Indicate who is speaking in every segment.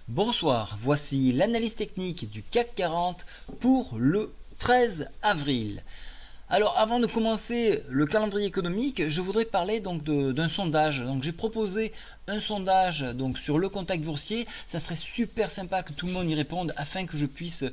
Speaker 1: Bonsoir, voici l'analyse technique du CAC 40 pour le 13 avril. Alors avant de commencer le calendrier économique, je voudrais parler donc d'un sondage. Donc j'ai proposé un sondage donc sur le contact boursier. Ça serait super sympa que tout le monde y réponde afin que je puisse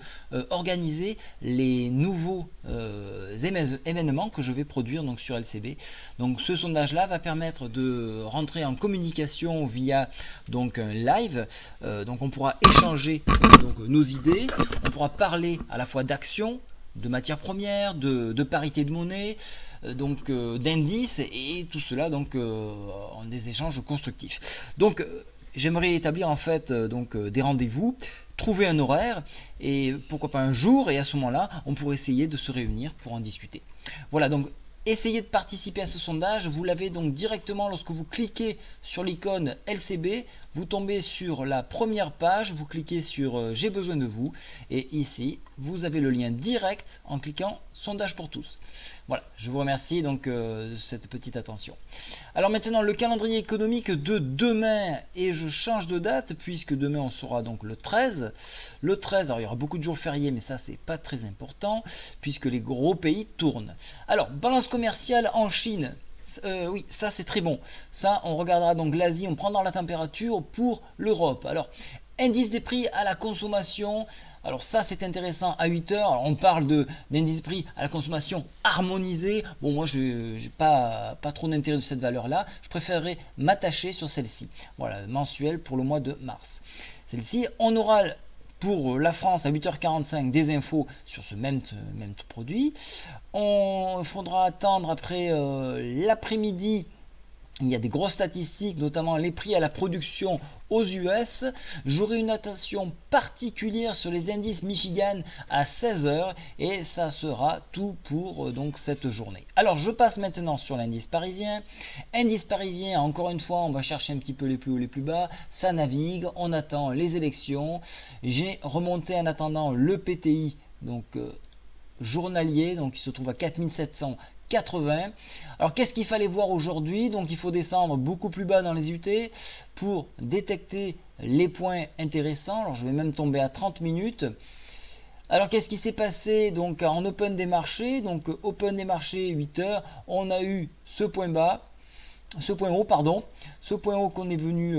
Speaker 1: organiser les nouveaux événements que je vais produire donc sur LCB. Donc ce sondage là va permettre de rentrer en communication via donc un live. Donc on pourra échanger donc nos idées, on pourra parler à la fois d'actions, de matières premières, de parité de monnaie, d'indices et tout cela donc en des échanges constructifs. Donc j'aimerais établir en fait des rendez-vous, trouver un horaire et pourquoi pas un jour, et à ce moment-là on pourrait essayer de se réunir pour en discuter. Voilà, donc essayez de participer à ce sondage. Vous l'avez donc directement lorsque vous cliquez sur l'icône LCB. Vous tombez sur la première page, vous cliquez sur j'ai besoin de vous et ici vous avez le lien direct en cliquant sondage pour tous. Voilà, je vous remercie donc de cette petite attention. Alors maintenant le calendrier économique de demain, et je change de date puisque demain on sera donc le 13. Le 13, alors il y aura beaucoup de jours fériés mais ça c'est pas très important puisque les gros pays tournent. Alors balance commerciale en Chine. Oui, ça c'est très bon. Ça, on regardera donc l'Asie, on prendra la température pour l'Europe. Alors, indice des prix à la consommation. Alors ça c'est intéressant à 8 heures. Alors, on parle d'indice des prix à la consommation harmonisé. Bon, moi je n'ai pas trop d'intérêt de cette valeur-là. Je préférerais m'attacher sur celle-ci. Voilà, mensuelle pour le mois de mars. Celle-ci, on aura pour la France à 8h45 des infos sur ce même produit. Il faudra attendre après l'après-midi. Il y a des grosses statistiques, notamment les prix à la production aux US. J'aurai une attention particulière sur les indices Michigan à 16h et ça sera tout pour donc cette journée. Alors je passe maintenant sur l'indice parisien. Indice parisien, encore une fois, on va chercher un petit peu les plus hauts, les plus bas. Ça navigue, on attend les élections. J'ai remonté en attendant le PTI, donc journalier, donc il se trouve à 4780. Alors qu'est-ce qu'il fallait voir aujourd'hui? Donc il faut descendre beaucoup plus bas dans les UT pour détecter les points intéressants. Alors je vais même tomber à 30 minutes. Alors qu'est-ce qui s'est passé donc en open des marchés? Donc open des marchés 8 heures, on a eu ce point bas, ce point haut pardon, ce point haut qu'on est venu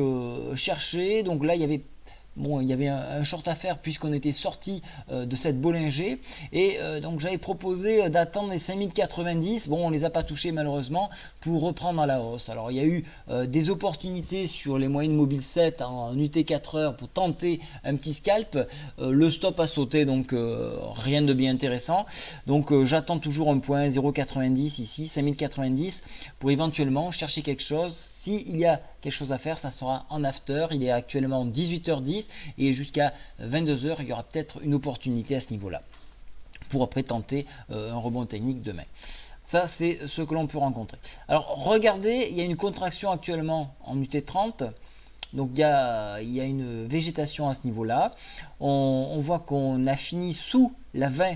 Speaker 1: chercher. Donc là il y avait un short à faire puisqu'on était sorti de cette Bollinger et donc j'avais proposé d'attendre les 5090. Bon, on les a pas touchés malheureusement pour reprendre à la hausse. Alors il y a eu des opportunités sur les moyennes mobiles 7 en UT 4 heures pour tenter un petit scalp. Le stop a sauté, donc rien de bien intéressant. Donc j'attends toujours un point 0,90 ici, 5090 pour éventuellement chercher quelque chose. S'il y a quelque chose à faire, ça sera en after. Il est actuellement 18h10 et jusqu'à 22h, il y aura peut-être une opportunité à ce niveau-là pour après tenter un rebond technique demain. Ça, c'est ce que l'on peut rencontrer. Alors, regardez, il y a une contraction actuellement en UT30. Donc, il y a une végétation à ce niveau-là. On voit qu'on a fini sous la 20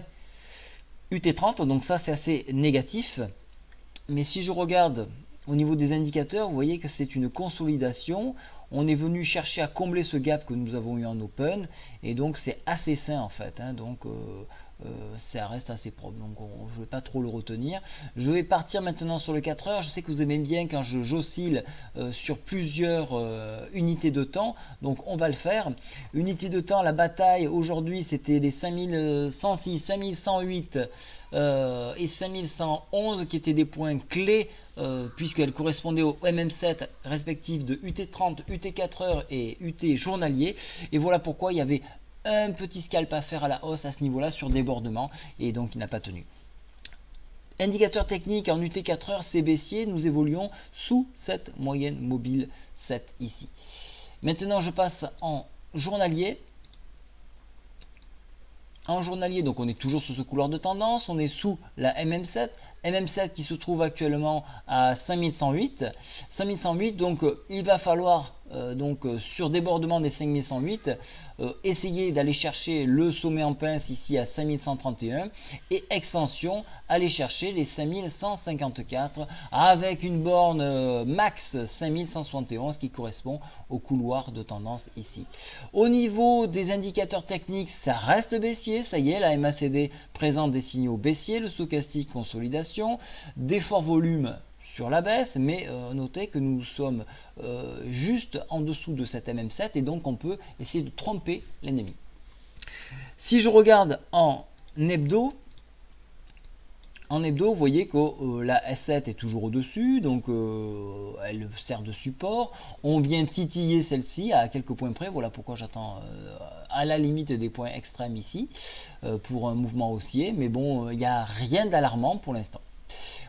Speaker 1: UT30. Donc, ça, c'est assez négatif. Mais si je regarde au niveau des indicateurs, vous voyez que c'est une consolidation. On est venu chercher à combler ce gap que nous avons eu en open et donc c'est assez sain en fait, hein. Donc ça reste assez propre, donc je ne vais pas trop le retenir. Je vais partir maintenant sur le 4 heures. Je sais que vous aimez bien quand j'oscille sur plusieurs unités de temps, donc on va le faire. Unité de temps, la bataille aujourd'hui c'était les 5106, 5108 et 5111 qui étaient des points clés puisqu'elles correspondaient au MM7 respectif de UT30, UT4 heures et UT journalier. Et voilà pourquoi il y avait un petit scalp à faire à la hausse à ce niveau-là sur débordement et donc il n'a pas tenu. Indicateur technique en UT 4 heures, c'est baissier, nous évoluons sous cette moyenne mobile 7 ici. Maintenant je passe en journalier. En journalier, donc on est toujours sous ce couloir de tendance, on est sous la MM7, qui se trouve actuellement à 5108. 5108, donc il va falloir sur débordement des 5108, essayez d'aller chercher le sommet en pince ici à 5131 et extension, aller chercher les 5154 avec une borne max 5171 qui correspond au couloir de tendance ici. Au niveau des indicateurs techniques, ça reste baissier, ça y est, la MACD présente des signaux baissiers, le stochastique consolidation, des forts volumes sur la baisse, mais notez que nous sommes juste en dessous de cette MM7 et donc on peut essayer de tromper l'ennemi. Si je regarde en hebdo, vous voyez que la S7 est toujours au-dessus, donc elle sert de support. On vient titiller celle-ci à quelques points près, voilà pourquoi j'attends à la limite des points extrêmes ici pour un mouvement haussier, mais bon, il n'y a rien d'alarmant pour l'instant.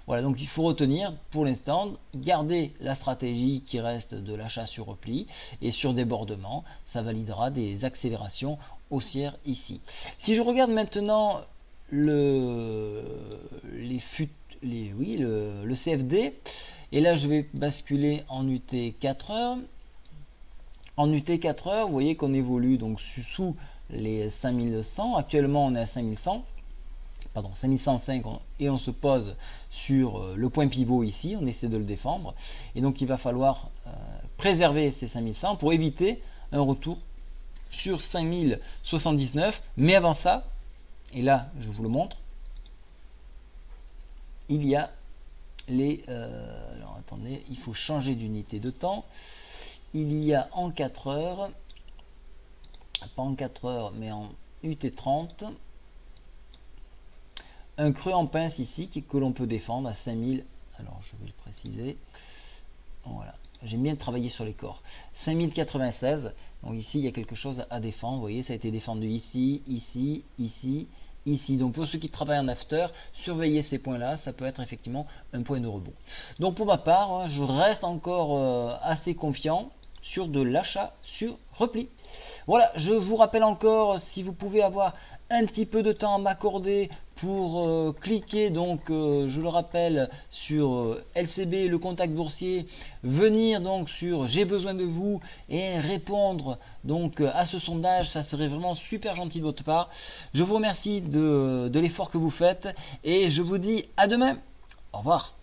Speaker 1: Voilà, donc il faut retenir pour l'instant, garder la stratégie qui reste de l'achat sur repli et sur débordement, ça validera des accélérations haussières ici. Si je regarde maintenant le CFD, et là je vais basculer en UT 4 heures. En UT 4 heures, vous voyez qu'on évolue donc sous les 5100, actuellement on est à 5100. Pardon, 5105 et on se pose sur le point pivot ici, on essaie de le défendre et donc il va falloir préserver ces 5100 pour éviter un retour sur 5079, mais avant ça, et là je vous le montre, il y a les alors attendez, il faut changer d'unité de temps, il y a en 4 heures, pas en 4 heures mais en UT30, un creux en pince ici que l'on peut défendre à 5000, alors je vais le préciser, voilà, j'aime bien travailler sur les corps, 5096, donc ici il y a quelque chose à défendre, vous voyez ça a été défendu ici, ici, ici, ici, donc pour ceux qui travaillent en after, surveillez ces points là, ça peut être effectivement un point de rebond. Donc pour ma part, je reste encore assez confiant sur de l'achat sur repli. Voilà, je vous rappelle encore, si vous pouvez avoir un petit peu de temps à m'accorder pour cliquer, donc je le rappelle, sur LCB, le contact boursier, venir donc sur j'ai besoin de vous et répondre donc à ce sondage, ça serait vraiment super gentil de votre part. Je vous remercie de l'effort que vous faites et je vous dis à demain. Au revoir.